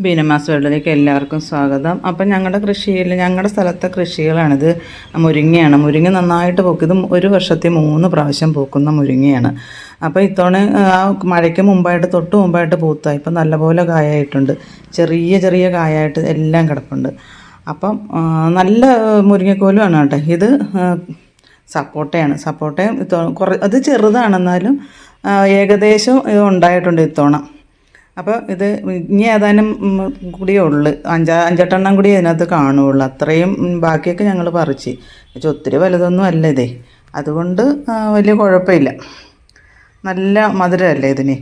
ബീനമാസ് വേൾഡിലേക്ക് എല്ലാവർക്കും സ്വാഗതം. അപ്പം ഞങ്ങളുടെ സ്ഥലത്തെ കൃഷികളാണിത്. മുരിങ്ങയാണ്. മുരിങ്ങ നന്നായിട്ട് പൂക്കും. ഇത് ഒരു വർഷത്തിൽ 3 പ്രാവശ്യം പൂക്കുന്ന മുരിങ്ങയാണ്. അപ്പോൾ ഇത്തവണ ആ മഴയ്ക്ക് മുമ്പായിട്ട് തൊട്ട് മുമ്പായിട്ട് പൂത്ത ഇപ്പം നല്ലപോലെ കായായിട്ടുണ്ട്. ചെറിയ ചെറിയ കായായിട്ട് എല്ലാം കിടപ്പുണ്ട്. അപ്പം നല്ല മുരിങ്ങക്കോലുമാണ് കേട്ടോ. ഇത് സപ്പോട്ടയാണ്. സപ്പോട്ടയും അത് ചെറുതാണെന്നാലും ഏകദേശം ഇത് ഉണ്ടായിട്ടുണ്ട് ഇത്തവണ. അപ്പോൾ ഇത് ഇനി ഏതാനും കൂടിയേ ഉള്ളു, അഞ്ചെട്ടെണ്ണം കൂടി ഇതിനകത്ത് കാണുകയുള്ളു. അത്രയും ബാക്കിയൊക്കെ ഞങ്ങൾ പറിച്ച് വെച്ചാൽ ഒത്തിരി വലുതൊന്നും അല്ല ഇതേ, അതുകൊണ്ട് വലിയ കുഴപ്പമില്ല. നല്ല മധുരമല്ലേ ഇതിന്.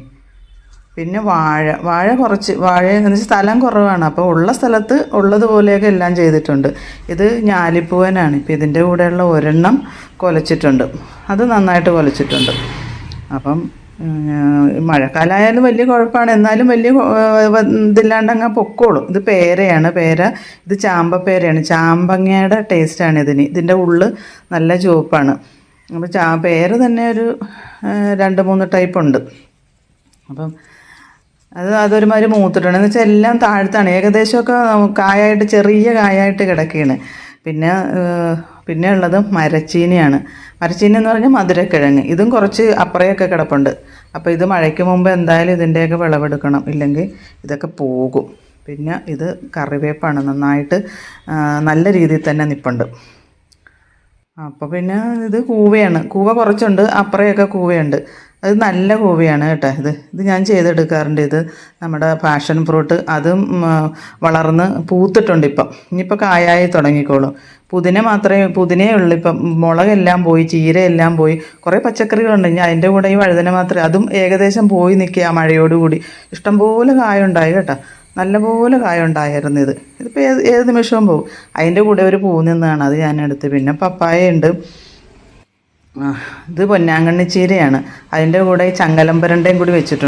പിന്നെ വാഴ എന്ന് വെച്ചാൽ സ്ഥലം കുറവാണ്. അപ്പോൾ ഉള്ള സ്ഥലത്ത് ഉള്ളതുപോലെയൊക്കെ എല്ലാം ചെയ്തിട്ടുണ്ട്. ഇത് ഞാലിപ്പൂവനാണ്. ഇപ്പോൾ ഇതിൻ്റെ കൂടെയുള്ള ഒരെണ്ണം കുലച്ചിട്ടുണ്ട്, അത് നന്നായിട്ട് കുലച്ചിട്ടുണ്ട്. അപ്പം മഴക്കാലമായാലും വലിയ കുഴപ്പമാണ്, എന്നാലും വലിയ ഇതില്ലാണ്ടങ്ങ് പൊക്കോളും. ഇത് പേരയാണ്. ഇത് ചാമ്പപ്പേരയാണ്. ചാമ്പങ്ങയുടെ ടേസ്റ്റാണ് ഇതിൻ്റെ ഉള്ള് നല്ല ചുവപ്പാണ്. അപ്പോൾ പേര തന്നെ ഒരു 2-3 ടൈപ്പ് ഉണ്ട്. അപ്പം അതൊരുമാതിരി മൂത്തിട്ടുണ്ട്. എന്ന് വെച്ചാൽ എല്ലാം താഴത്താണ്, ഏകദേശമൊക്കെ കായായിട്ട് ചെറിയ കായായിട്ട് കിടക്കുകയാണ്. പിന്നെ ഉള്ളത് മരച്ചീനിയാണ്. മരച്ചീനി എന്ന് പറഞ്ഞാൽ മധുരക്കിഴങ്ങ്. ഇതും കുറച്ച് അപ്പുറയൊക്കെ കിടപ്പുണ്ട്. അപ്പോൾ ഇത് മഴയ്ക്ക് മുമ്പ് എന്തായാലും ഇതിൻ്റെയൊക്കെ വിളവെടുക്കണം, ഇല്ലെങ്കിൽ ഇതൊക്കെ പോകും. പിന്നെ ഇത് കറിവേപ്പാണ്. നന്നായിട്ട് നല്ല രീതിയിൽ തന്നെ നിൽപ്പുണ്ട്. അപ്പോൾ പിന്നെ ഇത് കൂവയാണ്. കൂവ കുറച്ചുണ്ട്, അപ്പുറയൊക്കെ കൂവയുണ്ട്. അത് നല്ല കൂവയാണ് കേട്ടോ. ഇത് ഞാൻ ചെയ്തെടുക്കാറുണ്ട്. ഇത് നമ്മുടെ പാഷൻ ഫ്രൂട്ട്, അതും വളർന്ന് പൂത്തിട്ടുണ്ട്. ഇനിയിപ്പോൾ കായായി തുടങ്ങിക്കോളും. പുതിനയേ ഉള്ളൂ ഇപ്പം. മുളകെല്ലാം പോയി, ചീരയെല്ലാം പോയി, കുറേ പച്ചക്കറികളുണ്ട്. ഇനി അതിൻ്റെ കൂടെ ഈ വഴുതന മാത്രമേ, അതും ഏകദേശം പോയി നിൽക്കുക മഴയോടുകൂടി. ഇഷ്ടംപോലെ കായുണ്ടായി കേട്ടോ, നല്ലപോലെ കായുണ്ടായിരുന്നു. ഇതിപ്പോൾ ഏത് നിമിഷവും പോകും. അതിൻ്റെ കൂടെ ഒരു പൂ നിന്നാണ്, അത് ഞാനെടുത്ത്. പിന്നെ പപ്പായയുണ്ട്. ഇത് പൊന്നാങ്കണ്ണി ചീരയാണ്. അതിൻ്റെ കൂടെ ഈ ചങ്ങലമ്പരണ്ടയും കൂടി വെച്ചിട്ടുണ്ട്.